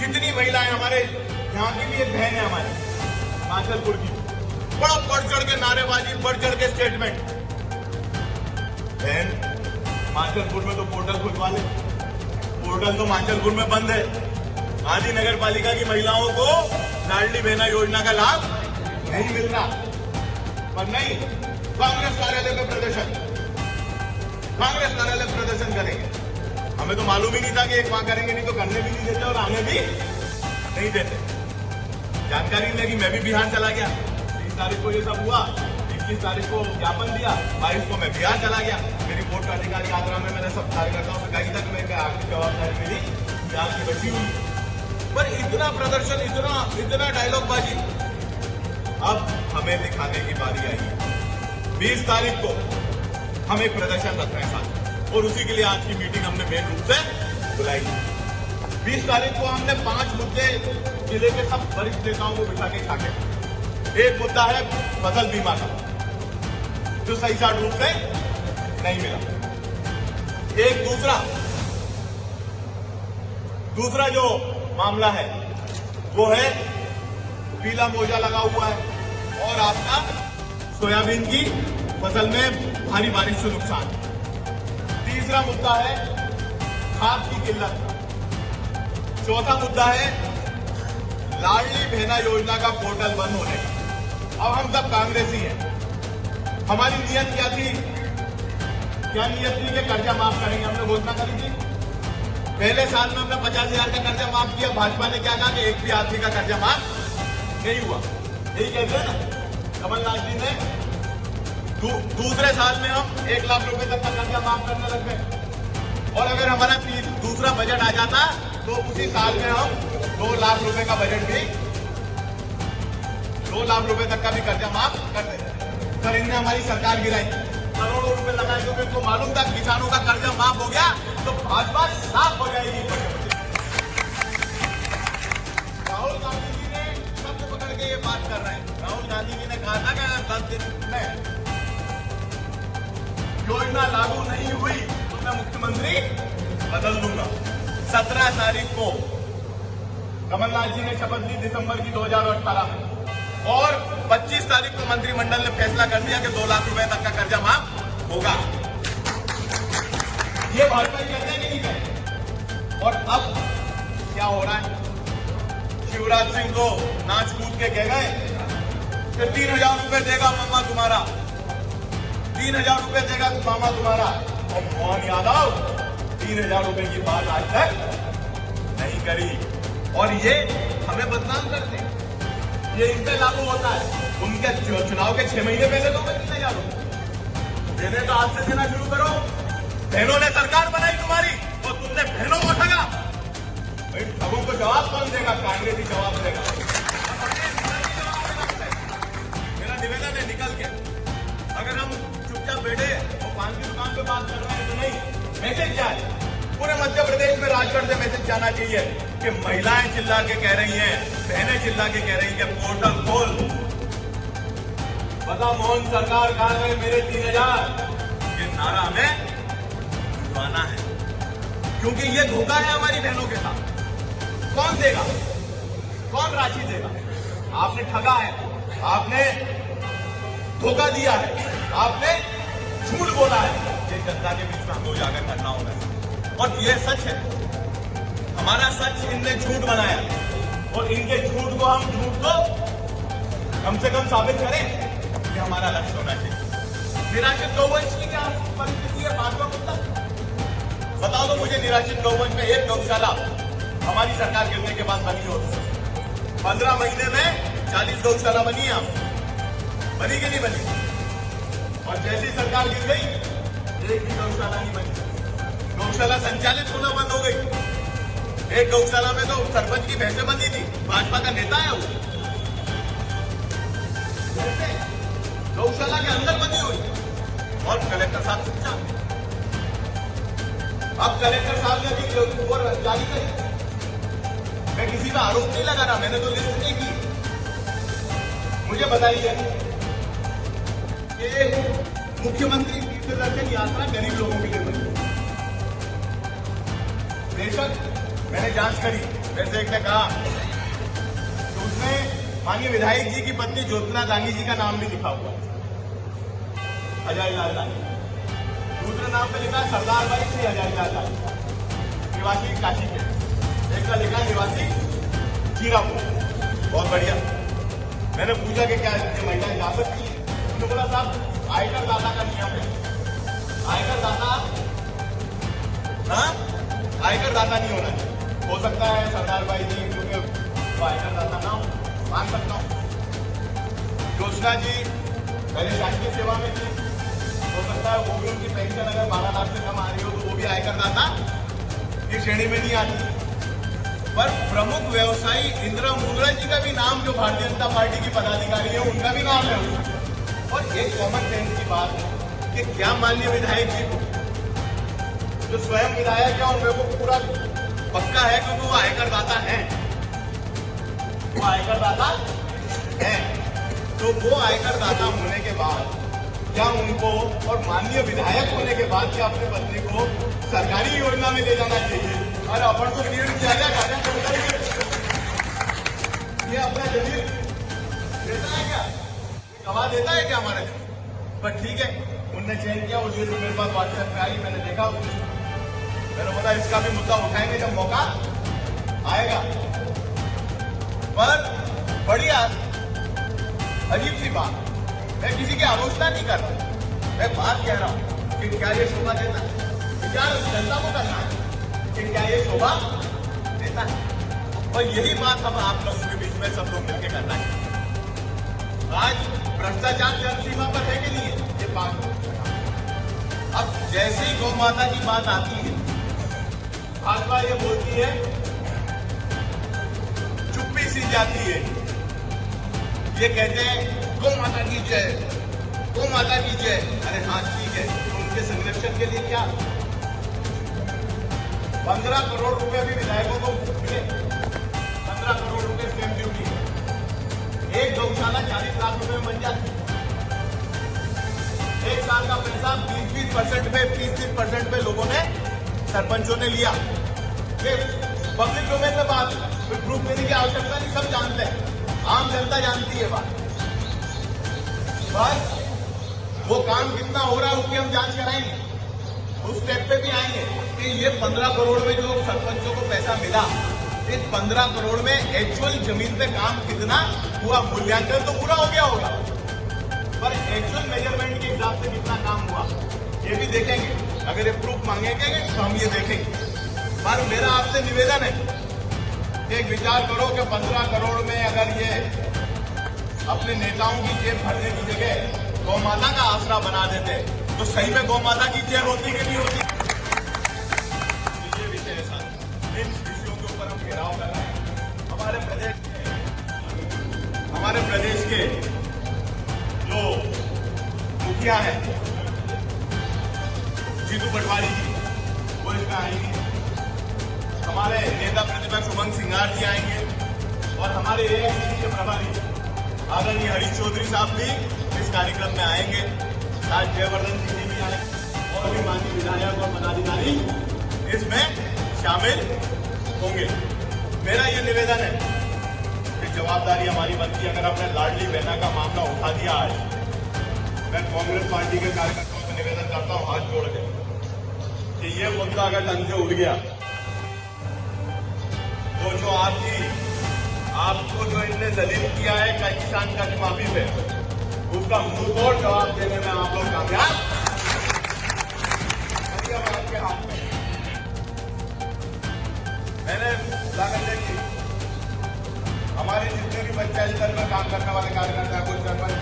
कितनी महिलाएं हमारे यहाँ की भी एक बहन है हमारी माचलपुर की, बड़ा बढ़ चढ़ के नारेबाजी, बढ़ चढ़ के स्टेटमेंट। बहन माचलपुर में तो पोर्टल खुलवा ले, पोर्टल तो माचलपुर में बंद है। आदि नगर पालिका की महिलाओं को लाडली बहना योजना का लाभ नहीं मिल रहा, पर नहीं, कांग्रेस कार्यालय में प्रदर्शन, कांग्रेस कार्यालय प्रदर्शन करेंगे। हमें तो मालूम ही नहीं था कि एक वहां करेंगे, नहीं तो करने भी नहीं देते और आने भी नहीं देते। जानकारी लगी, मैं भी बिहार चला गया। 30 तारीख को ये सब हुआ, 21 तारीख को ज्ञापन दिया, 22 को मैं बिहार चला गया। मेरी वोट का अधिकार यात्रा में मैंने सब कार्यकर्ताओं से कही तक मैं आपकी जवाबदारी मेरी बिहार की बची हुई। पर इतना प्रदर्शन, इतना डायलॉग बाजी, अब हमें दिखाने की बारी आई है। 20 तारीख को हम एक प्रदर्शन रख रहे हैं साथ, और उसी के लिए आज की मीटिंग हमने मेन रूप से बुलाई। 20 तारीख को हमने 5 मुद्दे जिले के सब वरिष्ठ नेताओं को बिठा के छाटे। एक मुद्दा है फसल बीमा का, जो सही साठ रूप से नहीं मिला। एक दूसरा जो मामला है वो है पीला मोजा लगा हुआ है और आपका सोयाबीन की फसल में भारी बारिश से नुकसान। तीसरा मुद्दा है खाद की किल्लत। चौथा मुद्दा है लाडली बहना योजना का पोर्टल बंद होने। अब हम सब कांग्रेसी हैं। हमारी नियत क्या थी? क्या नियत थी कि कर्जा माफ करेंगे? हमने घोषणा करी थी। पहले साल में हमने 50,000 का कर्जा माफ किया। भाजपा ने क्या कहा कि एक भी आदमी का कर्जा माफ नहीं हुआ। यही कहते हैं ना कमलनाथ जी ने। दूसरे साल में हम 1 लाख रुपए तक का कर्जा माफ करने लग गए, और अगर हमारा दूसरा बजट आ जाता तो उसी साल में हम 2 लाख रुपए का बजट भी, 2 लाख रुपए तक का भी कर्जा माफ कर देते। पर इनने हमारी सरकार गिराई, करोड़ों रुपए लगाए, क्योंकि इनको मालूम था किसानों का कर्जा माफ हो गया तो भाजपा साफ हो जाएगी। राहुल गांधी जी ने शब्द पकड़ के ये बात कर रहे हैं। राहुल गांधी जी ने कहा था कि अगर 10 दिन में योजना लागू नहीं हुई तो मैं मुख्यमंत्री बदल दूंगा। 17 तारीख को कमलनाथ जी ने शपथ ली दिसंबर की 2018 में, और 25 तारीख को मंत्रिमंडल ने फैसला कर दिया कि 2 लाख रुपए तक का कर्जा माफ होगा। ये भाजपा ही कहते हैं कि नहीं कहते। और अब क्या हो रहा है? शिवराज सिंह को नाच कूद के कह गए कि 3,000 रुपए देगा मामा तुम्हारा, 3,000 रुपए देगा मामा तुम्हारा। और मोहन यादव 3,000 रुपए की बात आज तक नहीं करी, और ये हमें बदनाम करते हैं। ये इनसे लागू होता है। उनके चुनाव के 6 महीने पहले दोगे 3,000 रुपए देने, तो आज से देना शुरू करो। बहनों ने सरकार बनाई तुम्हारी और तुमने बहनों को ठगा। भाई सबों को जवाब कौन देगा? कांग्रेस ही जवाब देगा। मेरा निवेदन है, निकल के अगर हम चुपचाप बैठे और पान की दुकान पे बात कर रहे हैं तो नहीं। मैसेज जाए पूरे मध्य प्रदेश में, राजगढ़ से मैसेज जाना चाहिए कि महिलाएं चिल्ला के कह रही हैं, बहनें चिल्ला के कह रही हैं कि पोर्टल खोल। बता मोहन सरकार कहां गए मेरे 3,000? ये नारा हमें जुड़वाना है, क्योंकि ये धोखा है हमारी बहनों के साथ। कौन देगा? कौन राशि देगा? आपने ठगा है, आपने धोखा दिया है, आपने झूठ बोला है। ये जनता के बीच में हमें उजागर करना होगा, और ये सच है। हमारा सच इनने झूठ बनाया, और इनके झूठ को हम झूठ को कम से कम साबित करें कि हमारा लक्ष्य होना चाहिए। निराश्रित गौवंश की क्या परिस्थिति है? 5वां मुद्दा बताओ तो मुझे। निराश्रित गौवंश में एक गौशाला हमारी सरकार गिरने के बाद बनी हो। 15 महीने में 40 गौशाला बनी है। बनी कि नहीं बनी? और जैसी सरकार गिर गई, एक भी गौशाला नहीं बनी। गौशाला संचालित होना बंद हो गई। एक गौशाला में तो सरपंच की भैंसें बंधी थी, भाजपा का नेता है वो। गौशाला के अंदर बंधी हुई, और कलेक्टर साहब चुपचाप। अब कलेक्टर साहब ने भी रिपोर्ट जारी करी। मैं किसी का आरोप नहीं लगा रहा, मैंने तो लिस्ट नहीं की। मुझे बताइए कि मुख्यमंत्री तीर्थ दर्शन यात्रा गरीब लोगों के लिए बनी। बेशक मैंने जांच करी, वैसे एक ने कहा तो उसमें माननीय विधायक जी की पत्नी ज्योत्सना दांगी जी का नाम भी लिखा हुआ है, हजारीलाल दांगी। दूसरे नाम पे लिखा है सरदार भाई श्री हजारीलाल दांगी, निवासी काशी के। एक का लिखा निवासी चीरापुर। बहुत बढ़िया। मैंने पूछा कि क्या ये महिलाएं जा सकती है? उन्होंने बोला साहब आयकर दाता का नियम है, आयकर दाता आयकर दाता नहीं होना चाहिए। हो सकता है सरदार भाई जी क्योंकि वो आयकर दाता ना हो, मान सकता हूँ। ज्योत्सना जी पहले शासकीय सेवा में थी, हो सकता है वो भी उनकी पेंशन अगर 12 लाख से कम आ रही हो तो वो भी आयकर दाता की श्रेणी में नहीं आती। पर प्रमुख व्यवसायी इंदिरा मुंद्रा जी का भी नाम, जो भारतीय जनता पार्टी की पदाधिकारी है, उनका भी नाम है। और एक कॉमन सेंस की बात है कि क्या माननीय विधायक जी को, जो स्वयं विधायक है, उनमें को पूरा पक्का है क्योंकि वो आयकर दाता है, वो आयकर दाता है, तो वो आयकर दाता होने के बाद क्या उनको और माननीय विधायक होने के बाद क्या अपनी पत्नी को सरकारी योजना में ले जाना चाहिए? और अपन को लीड किया गया, ये अपना जमीन देता है क्या, गवा देता है क्या हमारा जमीन? पर ठीक है, उनने चयन किया, वो लीड मेरे पास व्हाट्सएप पे आई, मैंने देखा, मैंने बोला इसका भी मुद्दा उठाएंगे जब मौका आएगा। पर बढ़िया अजीब सी बात, मैं किसी की आलोचना नहीं कर रहा, मैं बात कह रहा हूं कि क्या ये शोभा देता है? विचार जनता को करना है कि क्या ये शोभा देता है? और यही बात हम आप लोगों के बीच में सब लोग मिलकर करना है। आज भ्रष्टाचार चरम सीमा पर है कि नहीं है, ये बात। अब जैसे ही गौ माता की बात आती है, भाजपा ये बोलती है, चुप्पी सी जाती है, ये कहते हैं गौ माता की जय, गौ माता की जय। अरे हाँ ठीक है, तो उनके संरक्षण के लिए क्या 15 करोड़ रुपए भी विधायकों को मिले, 15 करोड़ रुपए स्टैंप ड्यूटी, एक गौशाला 40 लाख रुपए में बन जाती, एक साल का पैसा 20% पे 30% पे लोगों ने, सरपंचों ने लिया। ये पब्लिक डोमेन में बात, प्रूफ देने की आवश्यकता नहीं, सब जानते हैं, आम जनता जानती है बात। बस वो काम कितना हो रहा है उसकी हम जांच कराएंगे, उस स्टेप पे भी आएंगे कि ये 15 करोड़ में जो सरपंचों को पैसा मिला, इस 15 करोड़ में एक्चुअल जमीन पे काम कितना हुआ, मूल्यांकन तो पूरा हो गया होगा, पर एक्चुअल मेजरमेंट के हिसाब से कितना काम हुआ ये भी देखेंगे। अगर ये प्रूफ मांगेंगे तो हम ये देखेंगे। पर मेरा आपसे निवेदन है, एक विचार करो कि 15 करोड़ में अगर ये अपने नेताओं की जेब भरने की जगह गौ माता का आसरा बना देते तो सही में गौ माता की जेब होती कि नहीं होती? ये विषय है सर, इन विषयों के ऊपर हम घेराव कर रहे हैं। हमारे प्रदेश के जो मुखिया हैं जीतू पटवारी जी, वो इसमें आएंगे, हमारे नेता प्रतिपक्ष उमंग सिंगार जी आएंगे, और हमारे एआईसीसी के प्रभारी आदरणीय हरीश चौधरी साहब भी इस कार्यक्रम में आएंगे, आज जयवर्धन सिंह जी भी आएंगे, और भी माननीय विधायक और पदाधिकारी इसमें शामिल होंगे। मेरा ये निवेदन है कि जवाबदारी हमारी बनती है। अगर आपने लाडली बहना का मामला उठा दिया आज, मैं कांग्रेस पार्टी के कार्यकर्ताओं से निवेदन करता हूं हाथ जोड़ के कि ये मुद्दा अगर ढंग से उठ गया तो जो आपको जो इनने दलील किया है कई किसान का माफी पे, उसका मुंहतोड़ जवाब देने में आप लोग कामयाब आपके हाथ में। मैंने लागत देखी, हमारे जितने भी पंचायत स्तर में काम करने वाले कार्यकर्ता, कुछ सरपंच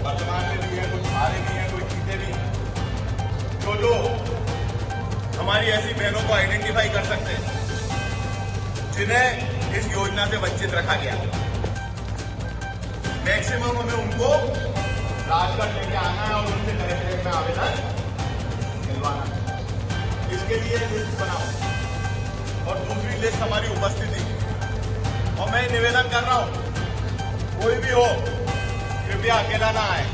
वर्तमान में भी है, कुछ हारे भी है, कुछ जीते भी, जो हमारी ऐसी बहनों को आइडेंटिफाई कर सकते हैं जिन्हें इस योजना से वंचित रखा गया। मैक्सिमम हमें उनको राजगढ़ लेके आना है और उनसे कलेक्ट्रेट में आवेदन दिलवाना है। इसके लिए लिस्ट बनाओ और दूसरी लिस्ट हमारी उपस्थिति। और मैं निवेदन कर रहा हूं, कोई भी हो कृपया अकेला ना आए।